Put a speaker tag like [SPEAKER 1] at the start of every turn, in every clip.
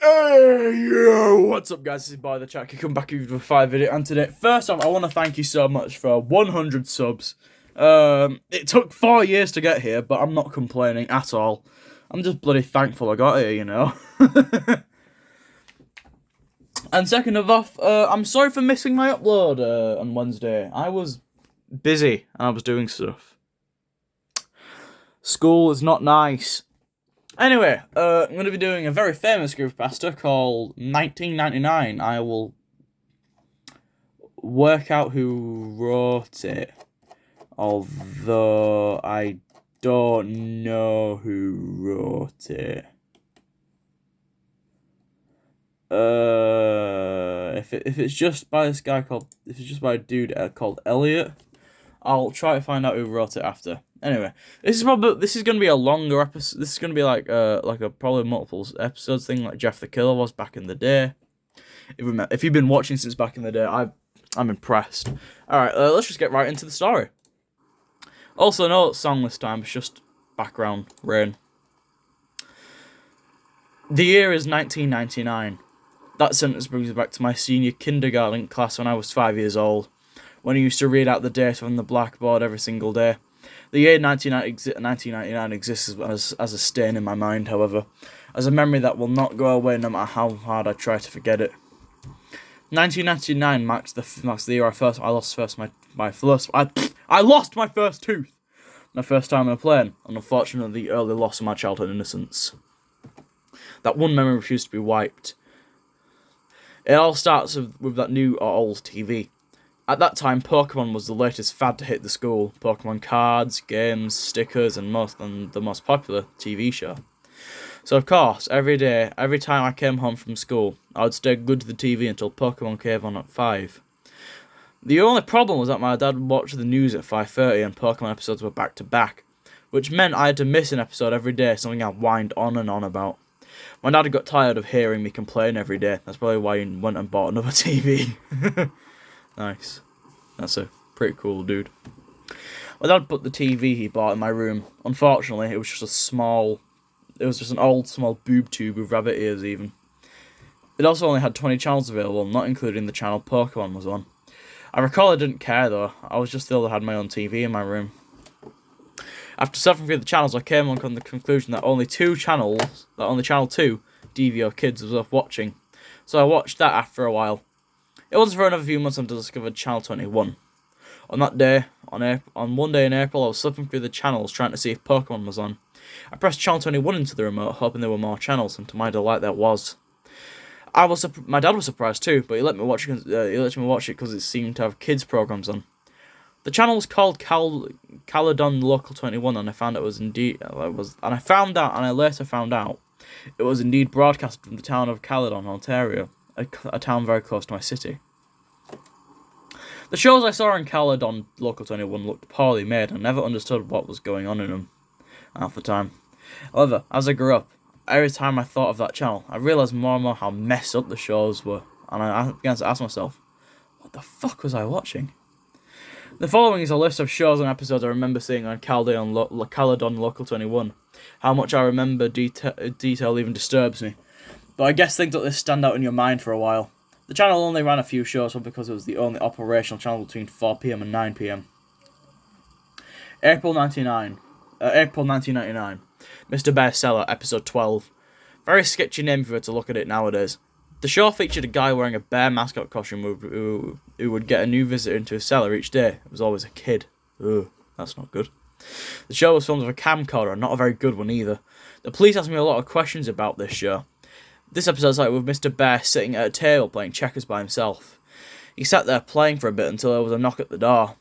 [SPEAKER 1] Hey, yo, what's up guys, this is Boy the Chat, come back with a 5 video, and today, first off, I want to thank you so much for 100 subs. It took 4 years to get here, but I'm not complaining at all. I'm just bloody thankful I got here, you know. And second of all, I'm sorry for missing my upload on Wednesday. I was busy, and I was doing stuff. School is not nice. Anyway, I'm going to be doing a very famous creepypasta called 1999. I will work out who wrote it, although I don't know who wrote it. If it's just by this guy if it's just by a dude called Elliot, I'll try to find out who wrote it after. Anyway, this is going to be a longer episode. This is going to be like a probably multiple episodes thing, like Jeff the Killer was back in the day. If you've been watching since back in the day, I'm impressed. All right, let's just get right into the story. Also, no song this time. It's just background rain. The year is 1999. That sentence brings me back to my senior kindergarten class when I was 5 years old, when I used to read out the date on the blackboard every single day. The year 1999 exists as a stain in my mind, however, as a memory that will not go away no matter how hard I try to forget it. 1999 marks the year I lost my first tooth, my first time on a plane, and unfortunately the early loss of my childhood innocence. That one memory refused to be wiped. It all starts with that new or old TV. At that time, Pokemon was the latest fad to hit the school. Pokemon cards, games, stickers, and the most popular TV show. So of course, every time I came home from school, I would stay glued to the TV until Pokemon came on at 5. The only problem was that my dad would watch the news at 5:30 and Pokemon episodes were back to back, which meant I had to miss an episode every day, something I whined on and on about. My dad got tired of hearing me complain every day. That's probably why he went and bought another TV. Nice. That's a pretty cool dude. My dad put the TV he bought in my room. Unfortunately, it was just an old small boob tube with rabbit ears even. It also only had 20 channels available, not including the channel Pokemon was on. I recall I didn't care though. I was just thrilled I had my own TV in my room. After surfing through the channels, I came on the conclusion that only channel 2, DVO Kids, was worth watching. So I watched that after a while. It wasn't for another few months until I discovered Channel 21. On one day in April, I was flipping through the channels trying to see if Pokemon was on. I pressed Channel 21 into the remote, hoping there were more channels, and to my delight, there was. My dad was surprised too, but he let me watch it because it seemed to have kids programs on. The channel was called Caledon Local 21, and I later found out it was indeed broadcast from the town of Caledon, Ontario, a town very close to my city. The shows I saw in Caledon Local 21 looked poorly made, and I never understood what was going on in them half the time. However, as I grew up, every time I thought of that channel, I realised more and more how messed up the shows were, and I began to ask myself, what the fuck was I watching? The following is a list of shows and episodes I remember seeing on Caledon Local 21. How much I remember detail even disturbs me. But I guess things like this stand out in your mind for a while. The channel only ran a few shows because it was the only operational channel between 4 PM and 9 PM. April 1999. Mr. Bear Cellar, episode 12. Very sketchy name if you were to look at it nowadays. The show featured a guy wearing a bear mascot costume who would get a new visitor into his cellar each day. It was always a kid. Ugh, that's not good. The show was filmed with a camcorder, not a very good one either. The police asked me a lot of questions about this show. This episode started with Mr. Bear sitting at a table playing checkers by himself. He sat there playing for a bit until there was a knock at the door.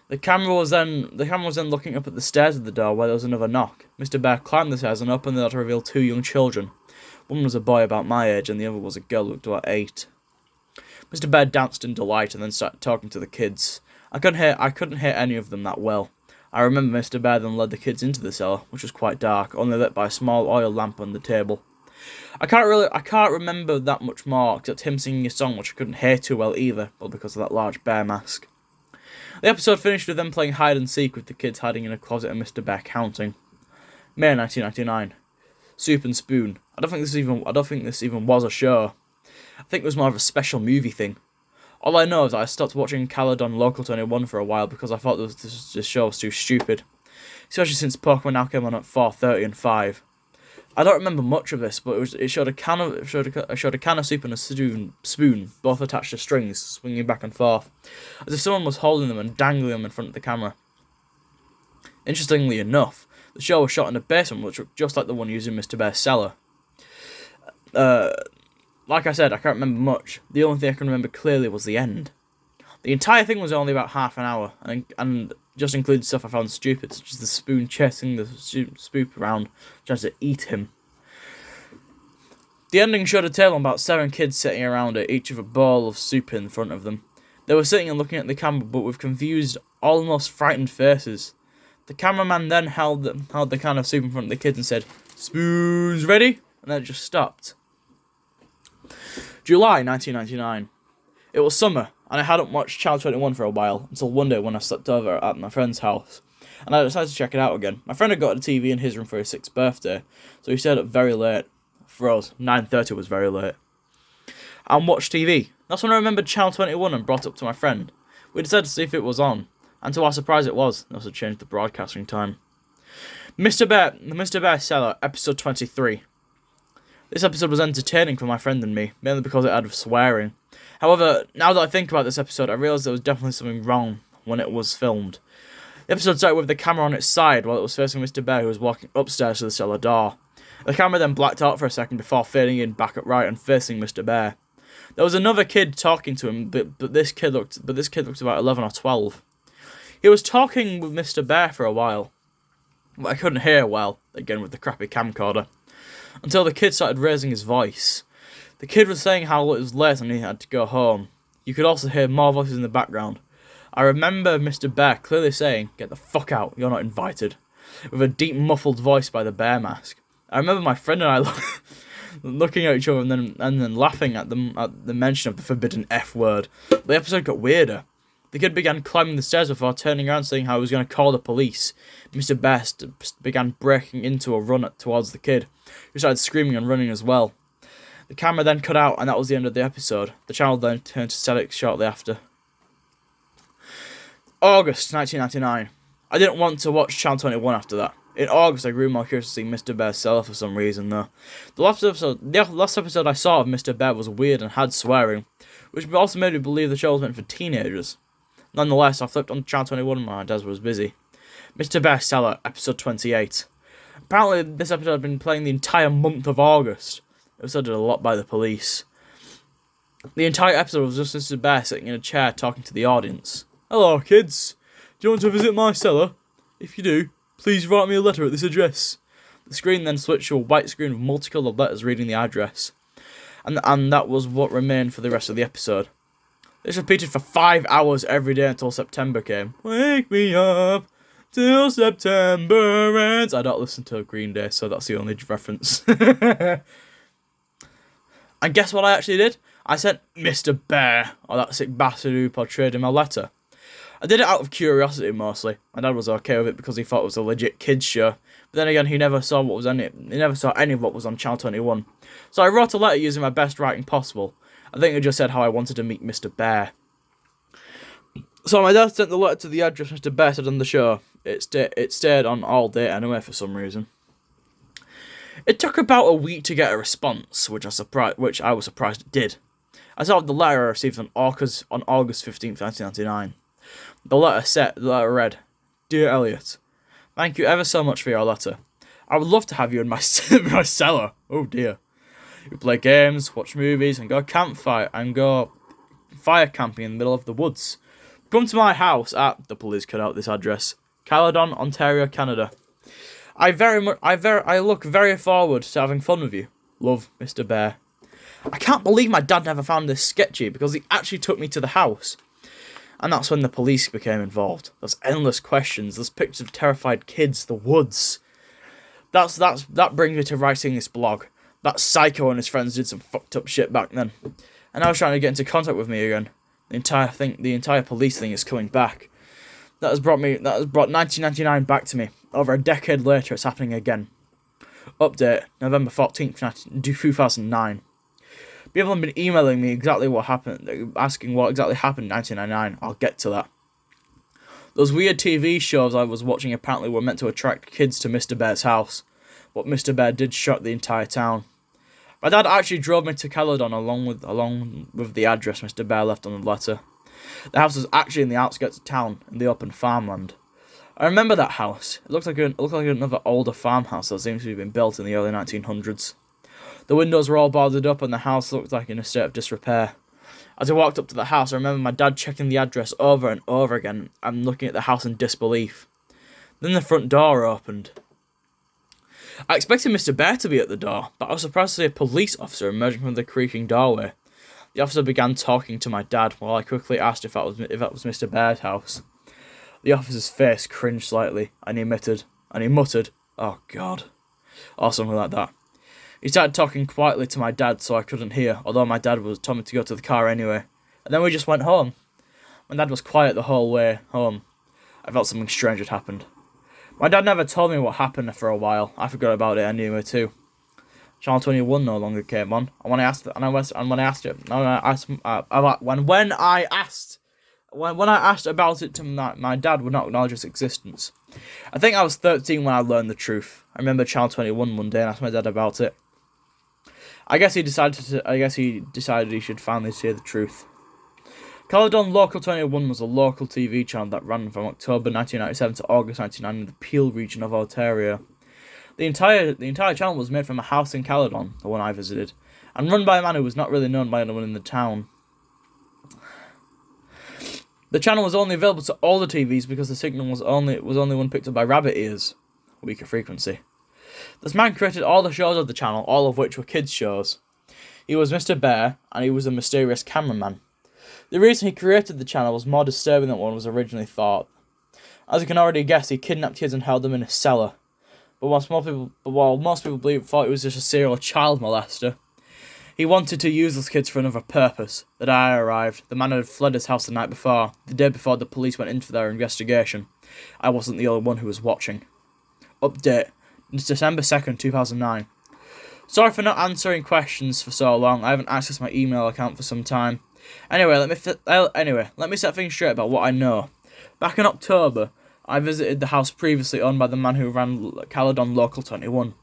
[SPEAKER 1] The camera was then looking up at the stairs of the door where there was another knock. Mr. Bear climbed the stairs and opened the door to reveal 2 young children. One was a boy about my age and the other was a girl who looked about 8. Mr. Bear danced in delight and then started talking to the kids. I couldn't hear any of them that well. I remember Mr. Bear then led the kids into the cellar, which was quite dark, only lit by a small oil lamp on the table. I can't remember that much more, except him singing a song which I couldn't hear too well either, but because of that large bear mask. The episode finished with them playing hide and seek with the kids hiding in a closet and Mr. Bear counting. May 1999. Soup and Spoon. I don't think this even was a show. I think it was more of a special movie thing. All I know is that I stopped watching Caledon Local 21 for a while because I thought this show was too stupid. Especially since Pokemon now came on at 4:30 and 5. I don't remember much of this, but it showed a can of soup and a spoon, both attached to strings, swinging back and forth, as if someone was holding them and dangling them in front of the camera. Interestingly enough, the show was shot in a basement, which looked just like the one used in Mr. Bear's cellar. Like I said, I can't remember much. The only thing I can remember clearly was the end. The entire thing was only about half an hour, and just included stuff I found stupid, such as the spoon chasing the spoop around, trying to eat him. The ending showed a tale of about 7 kids sitting around it, each with a bowl of soup in front of them. They were sitting and looking at the camera, but with confused, almost frightened faces. The cameraman then held the can of soup in front of the kids and said, "Spoons ready?" And then it just stopped. July 1999. It was summer, and I hadn't watched Channel 21 for a while, until one day when I slept over at my friend's house, and I decided to check it out again. My friend had got a TV in his room for his 6th birthday, so he stayed up very late. For us, 9:30 was very late. And watched TV. That's when I remembered Channel 21 and brought it up to my friend. We decided to see if it was on, and to our surprise it was. They also changed the broadcasting time. The Mr. Bear Cellar, episode 23. This episode was entertaining for my friend and me, mainly because it had swearing. However, now that I think about this episode, I realise there was definitely something wrong when it was filmed. The episode started with the camera on its side while it was facing Mr. Bear, who was walking upstairs to the cellar door. The camera then blacked out for a second before fading in back at right and facing Mr. Bear. There was another kid talking to him, but this kid looked about 11 or 12. He was talking with Mr. Bear for a while, but I couldn't hear well, again with the crappy camcorder, until the kid started raising his voice. The kid was saying how it was late and he had to go home. You could also hear more voices in the background. I remember Mr. Bear clearly saying, "Get the fuck out, you're not invited," with a deep muffled voice by the bear mask. I remember my friend and I looking at each other and then laughing at the mention of the forbidden F word. The episode got weirder. The kid began climbing the stairs before turning around saying how he was going to call the police. Mr. Best began breaking into a run towards the kid, who started screaming and running as well. The camera then cut out, and that was the end of the episode. The channel then turned to static shortly after. August 1999. I didn't want to watch Channel 21 after that. In August, I grew more curious to see Mr. Bear's cellar for some reason, though. The last episode I saw of Mr. Bear was weird and had swearing, which also made me believe the show was meant for teenagers. Nonetheless, I flipped on Channel 21 when my dad was busy. Mr. Bear's Cellar, episode 28. Apparently, this episode had been playing the entire month of August. It was ordered a lot by the police. The entire episode was just Mr. Bear sitting in a chair talking to the audience. "Hello, kids. Do you want to visit my cellar? If you do, please write me a letter at this address." The screen then switched to a white screen with multicoloured letters reading the address. And that was what remained for the rest of the episode. This repeated for 5 hours every day until September came. Wake me up till September ends. I don't listen to Green Day, so that's the only reference. And guess what I actually did? I sent Mr. Bear, or that sick bastard who portrayed him, a letter. I did it out of curiosity mostly. My dad was okay with it because he thought it was a legit kids show. But then again, he never saw any of what was on Channel 21. So I wrote a letter using my best writing possible. I think it just said how I wanted to meet Mr. Bear. So my dad sent the letter to the address Mr. Bear said on the show. It stayed on all day anyway for some reason. It took about a week to get a response, which I was surprised it did. I saw the letter I received on August 15th, 1999. The letter read, "Dear Elliot, thank you ever so much for your letter. I would love to have you in my cellar. Oh dear. We play games, watch movies, and go fire camping in the middle of the woods. Come to my house at," the police cut out this address, "Caledon, Ontario, Canada. I look very forward to having fun with you. Love, Mr. Bear." I can't believe my dad never found this sketchy because he actually took me to the house. And that's when the police became involved. There's endless questions, there's pictures of terrified kids, the woods. That brings me to writing this blog. That psycho and his friends did some fucked up shit back then. And I was trying to get into contact with me again. The entire police thing is coming back. That has brought 1999 back to me. Over a decade later, it's happening again. Update, November 14th, 2009. People have been emailing me exactly what happened, asking what exactly happened in 1999. I'll get to that. Those weird TV shows I was watching apparently were meant to attract kids to Mr. Bear's house, but Mr. Bear did shut the entire town. My dad actually drove me to Caledon along with the address Mr. Bear left on the letter. The house was actually in the outskirts of town, in the open farmland. I remember that house. It looked like another older farmhouse that seems to have been built in the early 1900s. The windows were all boarded up and the house looked like in a state of disrepair. As I walked up to the house, I remember my dad checking the address over and over again and looking at the house in disbelief. Then the front door opened. I expected Mr. Bear to be at the door, but I was surprised to see a police officer emerging from the creaking doorway. The officer began talking to my dad while I quickly asked if that was Mr. Bear's house. The officer's face cringed slightly, and he muttered, "Oh God," or something like that. He started talking quietly to my dad so I couldn't hear, although my dad told me to go to the car anyway. And then we just went home. My dad was quiet the whole way home. I felt something strange had happened. My dad never told me what happened for a while. I forgot about it anyway too. Channel 21 no longer came on, and when I asked about it to my dad would not acknowledge its existence. I think I was 13 when I learned the truth. I remember Channel 21 one day and asked my dad about it. I guess he decided he should finally say the truth. Caledon Local 21 was a local TV channel that ran from October 1997 to August 1999 in the Peel region of Ontario. The entire channel was made from a house in Caledon, the one I visited, and run by a man who was not really known by anyone in the town. The channel was only available to older TVs because the signal was only one picked up by rabbit ears, weaker frequency. This man created all the shows of the channel, all of which were kids' shows. He was Mr. Bear, and he was a mysterious cameraman. The reason he created the channel was more disturbing than one was originally thought. As you can already guess, he kidnapped kids and held them in a cellar. But while most people thought he was just a serial child molester, he wanted to use those kids for another purpose. The day I arrived, the man had fled his house the night before, the day before the police went in for their investigation. I wasn't the only one who was watching. Update. It's December 2nd, 2009. Sorry for not answering questions for so long. I haven't accessed my email account for some time. Anyway, let me set things straight about what I know. Back in October, I visited the house previously owned by the man who ran Caledon Local 21.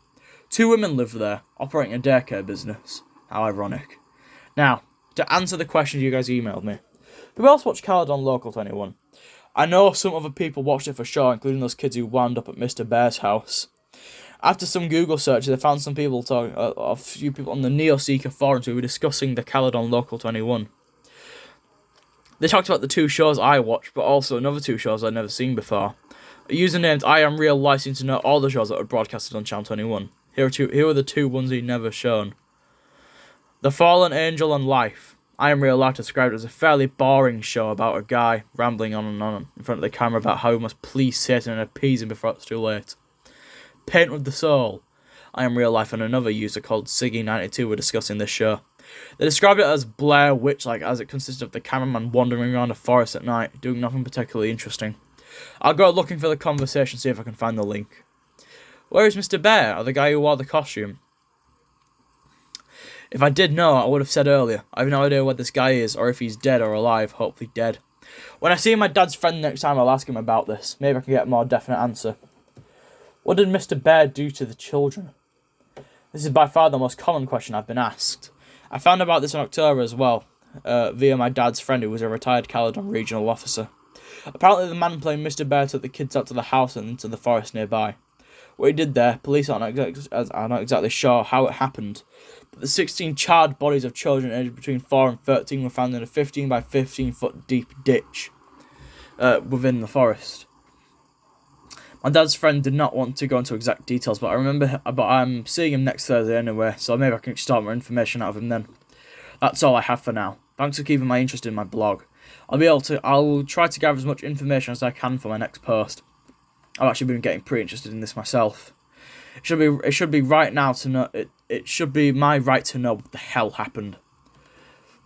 [SPEAKER 1] 2 women lived there, operating a daycare business. How ironic. Now, to answer the question you guys emailed me. Who else watched Caledon Local 21? I know some other people watched it for sure, including those kids who wound up at Mr. Bear's house. After some Google searches, I found a few people on the Neoseeker forums who were discussing the Caledon Local 21. They talked about the 2 shows I watched, but also another 2 shows I'd never seen before. A user named I Am Real Life seemed to know all the shows that were broadcasted on Channel 21. Here are the 2 ones he'd never shown. The Fallen Angel and Life. I Am Real Life described it as a fairly boring show about a guy rambling on and on in front of the camera about how he must please Satan and appease him before it's too late. Paint with the Soul. I Am Real Life and another user called Siggy92 were discussing this show. They described it as Blair Witch-like, as it consisted of the cameraman wandering around a forest at night, doing nothing particularly interesting. I'll go looking for the conversation, see if I can find the link. Where is Mr. Bear, or the guy who wore the costume? If I did know, I would have said earlier. I have no idea where this guy is, or if he's dead or alive, hopefully dead. When I see my dad's friend next time, I'll ask him about this. Maybe I can get a more definite answer. What did Mr. Bear do to the children? This is by far the most common question I've been asked. I found about this in October as well, via my dad's friend who was a retired Caledon regional officer. Apparently the man playing Mr. Bear took the kids out to the house and into the forest nearby. What he did there, police are not exactly sure how it happened, but the 16 charred bodies of children aged between 4 and 13 were found in a 15 by 15 foot deep ditch within the forest. My dad's friend did not want to go into exact details, but I'm seeing him next Thursday anyway, so maybe I can start more information out of him then. That's all I have for now. Thanks for keeping my interest in my blog. I'll try to gather as much information as I can for my next post. I've actually been getting pretty interested in this myself. It should be right now to know. It should be my right to know what the hell happened.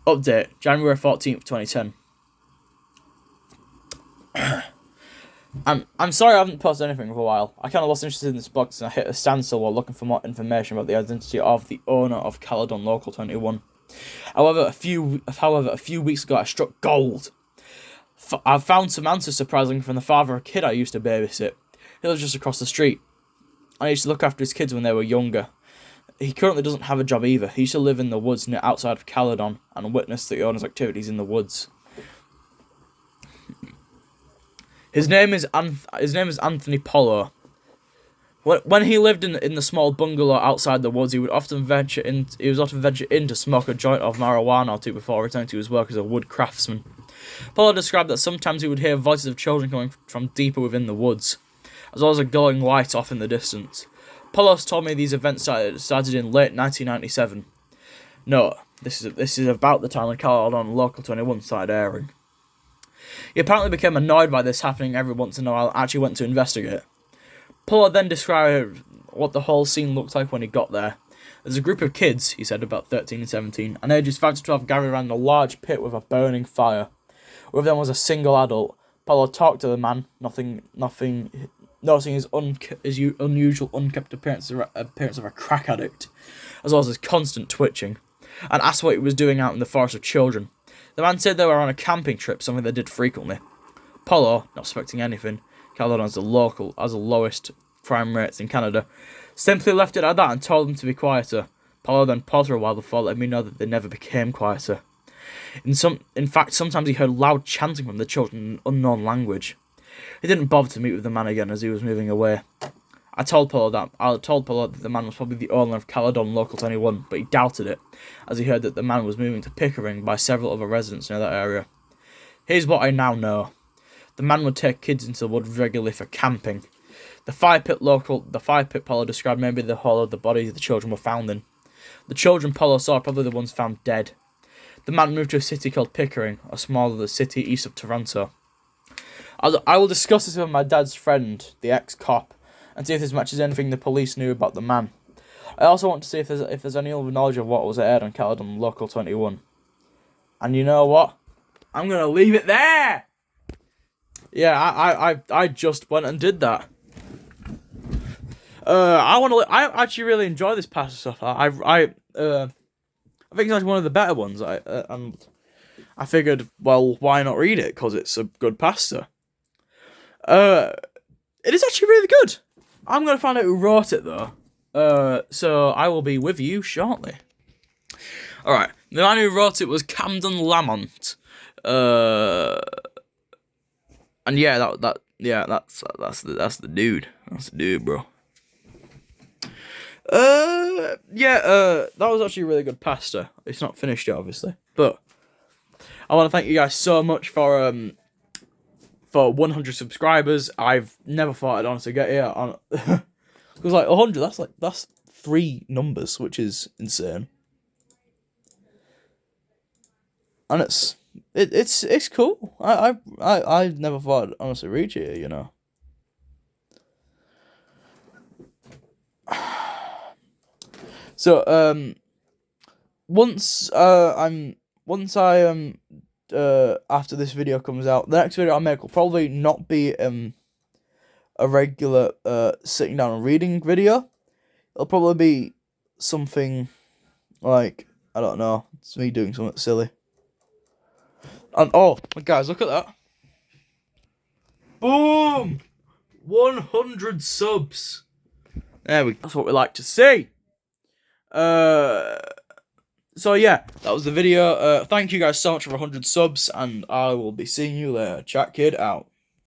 [SPEAKER 1] Update: January 14th, 2010. I'm sorry I haven't posted anything for a while. I kind of lost interest in this box and I hit a standstill while looking for more information about the identity of the owner of Caledon Local 21. However, a few weeks ago I struck gold. I found some answers surprisingly from the father of a kid I used to babysit. He lives just across the street. I used to look after his kids when they were younger. He currently doesn't have a job either. He used to live in the woods near outside of Caledon and witness the owner's activities in the woods. His name is Anthony Polo. When he lived in the small bungalow outside the woods, he would often venture in to smoke a joint of marijuana or two before returning to his work as a wood craftsman. Polo described that sometimes he would hear voices of children coming from deeper within the woods, as well as a glowing light off in the distance. Polos told me these events started in late 1997. No, this is about the time when Caledon Local 21 started airing. He apparently became annoyed by this happening every once in a while and actually went to investigate. Polo then described what the whole scene looked like when he got there. There's a group of kids, he said, about 13 and 17, and ages 5 to 12 gathered around a large pit with a burning fire. With them was a single adult. Polo talked to the man, noticing his unusual, unkempt appearance of a crack addict, as well as his constant twitching, and asked what he was doing out in the forest with children. The man said they were on a camping trip, something they did frequently. Polo, not suspecting anything, Caledon has the lowest crime rates in Canada, simply left it at that and told them to be quieter. Polo then paused for a while before letting me know that they never became quieter. In fact, sometimes he heard loud chanting from the children in an unknown language. He didn't bother to meet with the man again as he was moving away. I told Polo that the man was probably the owner of Caledon Local 21, but he doubted it, as he heard that the man was moving to Pickering by several other residents near that area. Here's what I now know. The man would take kids into the woods regularly for camping. The fire pit Polo described may be the hole of the bodies the children were found in. The children Polo saw are probably the ones found dead. The man moved to a city called Pickering, a smaller city east of Toronto. I will discuss this with my dad's friend, the ex-cop, and see if this matches anything the police knew about the man. I also want to see if there's any other knowledge of what was aired on Caledon Local 21. And you know what? I'm gonna leave it there. Yeah, I just went and did that. I actually really enjoy this pasta stuff. I think it's actually one of the better ones. And I figured, well, why not read it? Because it's a good pasta. It is actually really good. I'm gonna find out who wrote it though. So I will be with you shortly. All right, the man who wrote it was Camden Lamont. And yeah, that's the dude. That's the dude, bro. That was actually a really good pasta. It's not finished yet, obviously, but I want to thank you guys so much for 100 subscribers. I've never thought I'd honestly get here on because like 100. That's 3 numbers, which is insane, and it's cool. I never thought I'd honestly reach it, you know. So once after this video comes out, the next video I make will probably not be a regular sitting down and reading video. It'll probably be something like, I don't know, it's me doing something silly. And oh, guys, look at that. Boom! 100 subs. There we go. That's what we like to see. So yeah, that was the video. Thank you guys so much for 100 subs, and I will be seeing you later. Chat Kid out.